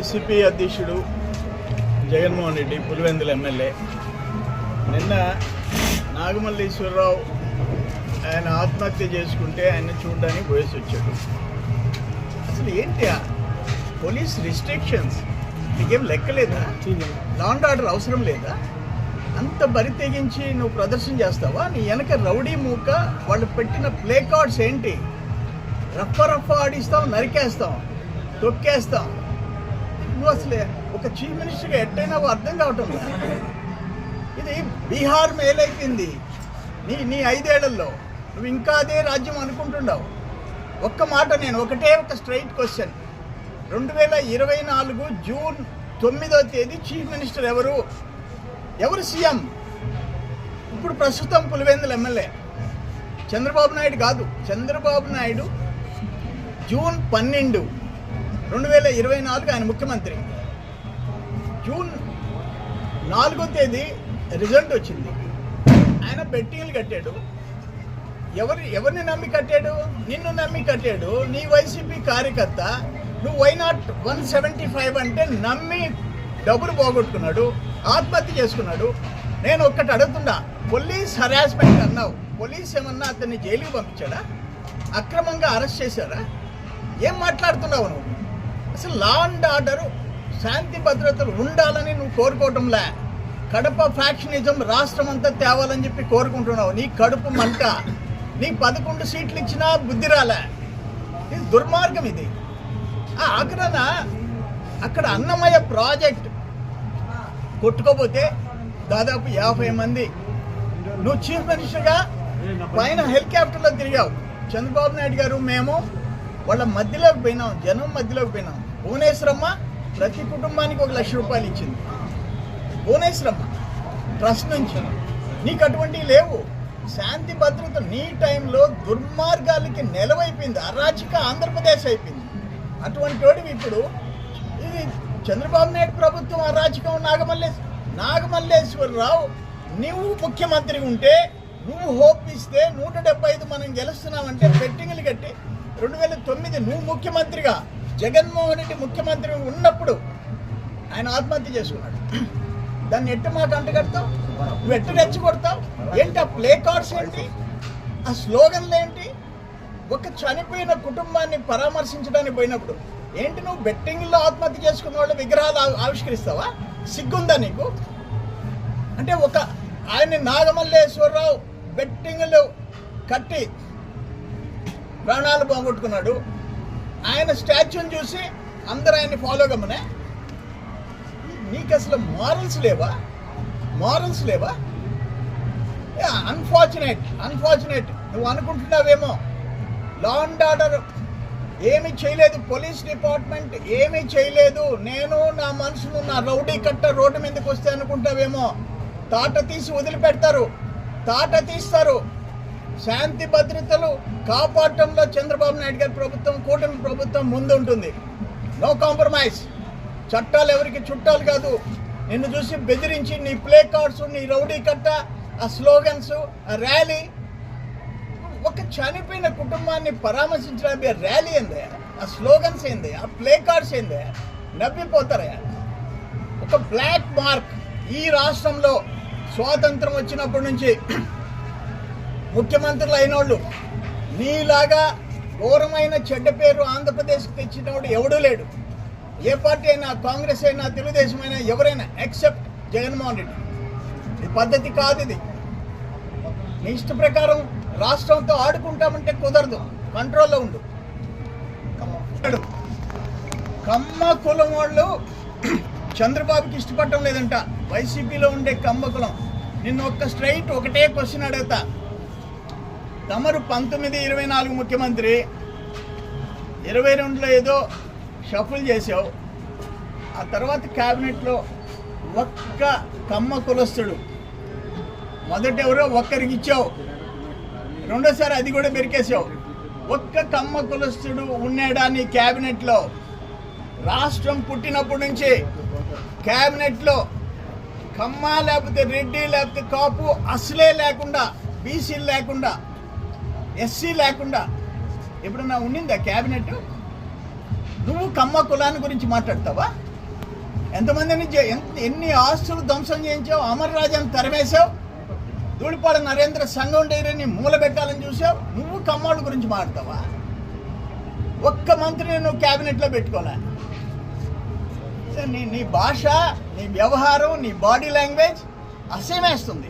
YCP అధ్యక్షుడు Jaganmohan Reddy Pulivendula MLA నిన్న నాగమల్లేశ్వరరావు ఆయన ఆత్మహత్య చేసుకుంటే ఆయన చూడడానికి పోయేసి వచ్చాడు. అసలు ఏంటి పోలీస్ రిస్ట్రిక్షన్స్ నీకేం లెక్కలేదా? లా అండ్ ఆర్డర్ అవసరం లేదా? అంత బరి తెగించి నువ్వు ప్రదర్శన చేస్తావా? నీ వెనక రౌడీ మూక వాళ్ళు పెట్టిన ప్లే కార్డ్స్ ఏంటి? రఫ ఆడిస్తాం, నరికేస్తాం, తొక్కేస్తాం. నువ్వు అసలే ఒక చీఫ్ మినిస్టర్గా ఎట్టయినా అర్థం కావటం లేదు. ఇది బీహార్ మేలైపోయింది నీ 5 ఏళ్లలో. నువ్వు ఇంకా అదే రాజ్యం అనుకుంటున్నావు. ఒక్క మాట, నేను ఒకటే ఒక స్ట్రైట్ క్వశ్చన్. 2024 జూన్ 9వ తేదీ చీఫ్ మినిస్టర్ ఎవరు సీఎం? ఇప్పుడు ప్రస్తుతం పులివెందుల ఎమ్మెల్యే చంద్రబాబు నాయుడు కాదు. చంద్రబాబు నాయుడు జూన్ 12, 2024 ఆయన ముఖ్యమంత్రి. జూన్ 4వ తేదీ రిజల్ట్ వచ్చింది. ఆయన బెట్టింగ్లు కట్టాడు. ఎవరిని నమ్మి కట్టాడు? నిన్ను నమ్మి కట్టాడు. నీ వైసీపీ కార్యకర్త. నువ్వు వైనాట్ 175 అంటే నమ్మి డబ్బులు పోగొట్టుకున్నాడు, ఆత్మహత్య చేసుకున్నాడు. నేను ఒక్కటి అడుగుతున్నా, పోలీస్ హరాస్మెంట్ అన్నావు. పోలీస్ ఏమన్నా అతన్ని జైలుకి పంపించాడా? అక్రమంగా అరెస్ట్ చేశారా? ఏం మాట్లాడుతున్నావు నువ్వు? అసలు లా అండ్ ఆర్డరు, శాంతి భద్రతలు ఉండాలని నువ్వు కోరుకోవటంలే. కడప ఫ్యాక్షనిజం రాష్ట్రం అంతా తేవాలని చెప్పి కోరుకుంటున్నావు. నీ కడుపు మంట. నీ 11 సీట్లు ఇచ్చినా బుద్ధి రాలే. ఇది దుర్మార్గం. ఇది ఆఖరణ అక్కడ అన్నమయ్య ప్రాజెక్ట్ కొట్టుకోపోతే దాదాపు 50 మంది. నువ్వు చీఫ్ మినిస్టర్గా పైన హెలికాప్టర్లో తిరిగావు. చంద్రబాబు నాయుడు గారు మేము వాళ్ళ మధ్యలోకి పోయినాం, జనం మధ్యలోకి పోయినాం. భువనేశ్వరమ్మ ప్రతి కుటుంబానికి 1 లక్ష రూపాయలు ఇచ్చింది. భువనేశ్వరమ్మ ట్రస్ట్ నుంచి. నీకు అటువంటివి లేవు. శాంతి భద్రత నీ టైంలో దుర్మార్గాలకి నెలవైపోయింది. అరాచక ఆంధ్రప్రదేశ్ అయిపోయింది. అటువంటి వాడివి ఇప్పుడు ఇది చంద్రబాబు నాయుడు ప్రభుత్వం అరాచకం. నాగమల్లేశ్వరరావు నువ్వు ముఖ్యమంత్రి ఉంటే, నువ్వు హోప్ ఇస్తే 175 మనం గెలుస్తున్నామంటే బెట్టింగ్లు కట్టి 2009 నువ్వు ముఖ్యమంత్రిగా, జగన్మోహన్ రెడ్డి ముఖ్యమంత్రి ఉన్నప్పుడు ఆయన ఆత్మహత్య చేసుకున్నాడు. దాన్ని ఎట్టు మాట అంటగడతావు? నువ్వు ఎట్టు రెచ్చగొడతావు? ఏంటి ఆ ప్లే కార్డ్స్ ఏంటి? ఆ స్లోగన్లు ఏంటి? ఒక చనిపోయిన కుటుంబాన్ని పరామర్శించడానికి పోయినప్పుడు ఏంటి నువ్వు బెట్టింగ్లో ఆత్మహత్య చేసుకున్న వాళ్ళు విగ్రహాలు ఆవిష్కరిస్తావా? సిగ్గుందా నీకు? అంటే ఆయన నాగమల్లేశ్వరరావు బెట్టింగ్లు కట్టి ప్రాణాలు పోగొట్టుకున్నాడు. ఆయన స్టాచ్యూని చూసి అందరూ ఆయన్ని ఫాలో కమ్మనే. నీకు అసలు మారల్స్ లేవా? అన్ఫార్చునేట్. నువ్వు అనుకుంటున్నావేమో లా అండ్ ఆర్డర్ ఏమీ చేయలేదు, పోలీస్ డిపార్ట్మెంట్ ఏమీ చేయలేదు, నేను నా మనుషులు నా రౌడీ కట్ట రోడ్డు మీదకి వస్తే అనుకుంటావేమో. తాట తీసి వదిలిపెడతారు, తాట తీస్తారు. శాంతి భద్రతలు కాపాడటంలో చంద్రబాబు నాయుడు గారి ప్రభుత్వం, కూటమి ప్రభుత్వం ముందుంటుంది. No compromise. చట్టాలు ఎవరికి చుట్టాలు కాదు. నిన్ను చూసి బెదిరించి నీ ప్లే కార్డ్స్, నీ రౌడీ కట్ట, ఆ స్లోగన్స్, ఆ ర్యాలీ. ఒక చనిపోయిన కుటుంబాన్ని పరామర్శించడానికి ర్యాలీ ఏంది? ఆ స్లోగన్స్ ఏంది? ఆ ప్లే కార్డ్స్ ఏంది? నవ్విపోతారా? ఒక బ్లాక్ మార్క్ ఈ రాష్ట్రంలో స్వాతంత్రం వచ్చినప్పటి నుంచి ముఖ్యమంత్రులు అయినోళ్ళు నీలాగా ఘోరమైన చెడ్డ పేరు ఆంధ్రప్రదేశ్కి తెచ్చినోడు ఎవడూ లేడు. ఏ పార్టీ అయినా, కాంగ్రెస్ అయినా, తెలుగుదేశం అయినా, ఎవరైనా ఎక్సెప్ట్ జగన్మోహన్ రెడ్డి. ఈ పద్ధతి కాదు. ఇది నీ ఇష్ట ప్రకారం రాష్ట్రంతో ఆడుకుంటామంటే కుదరదు. కంట్రోల్లో ఉండు. కమ్మ కులం వాళ్ళు చంద్రబాబుకి ఇష్టపడటం లేదంట. వైసీపీలో ఉండే కమ్మ కులం. నిన్ను ఒకటే క్వశ్చన్ అడుగుతా. తమరు 19-24 ముఖ్యమంత్రి, 22లో ఏదో షఫుల్ చేసావు. ఆ తర్వాత క్యాబినెట్లో ఒక్క కమ్మ కులస్తుడు, మొదట ఎవరో ఒక్కరికి ఇచ్చావు, రెండోసారి అది కూడా బెరికేసావు. ఒక్క కమ్మ కులస్తుడు ఉన్నాడా నీ క్యాబినెట్లో? రాష్ట్రం పుట్టినప్పటి నుంచి క్యాబినెట్లో కమ్మ లేకపోతే రెడ్డి లేకపోతే కాపు అసలే లేకుండా, బీసీలు లేకుండా, ఎస్సీ లేకుండా ఎప్పుడన్నా ఉండిందా క్యాబినెట్? నువ్వు కమ్మ కులాన్ని గురించి మాట్లాడతావా? ఎంతమందిని ఎన్ని ఆస్తులు ధ్వంసం చేయించావు, అమర్ రాజాని తరిమేశావు, ధూళిపాడ నరేంద్ర సంఘం డైరీని మూలబెట్టాలని చూసావు. నువ్వు కమ్మోళ్ళ గురించి మాట్లాడతావా? ఒక్క మంత్రిని నువ్వు క్యాబినెట్లో పెట్టుకోలే. నీ భాష, నీ వ్యవహారం, నీ బాడీ లాంగ్వేజ్ అసహ్యమేస్తుంది.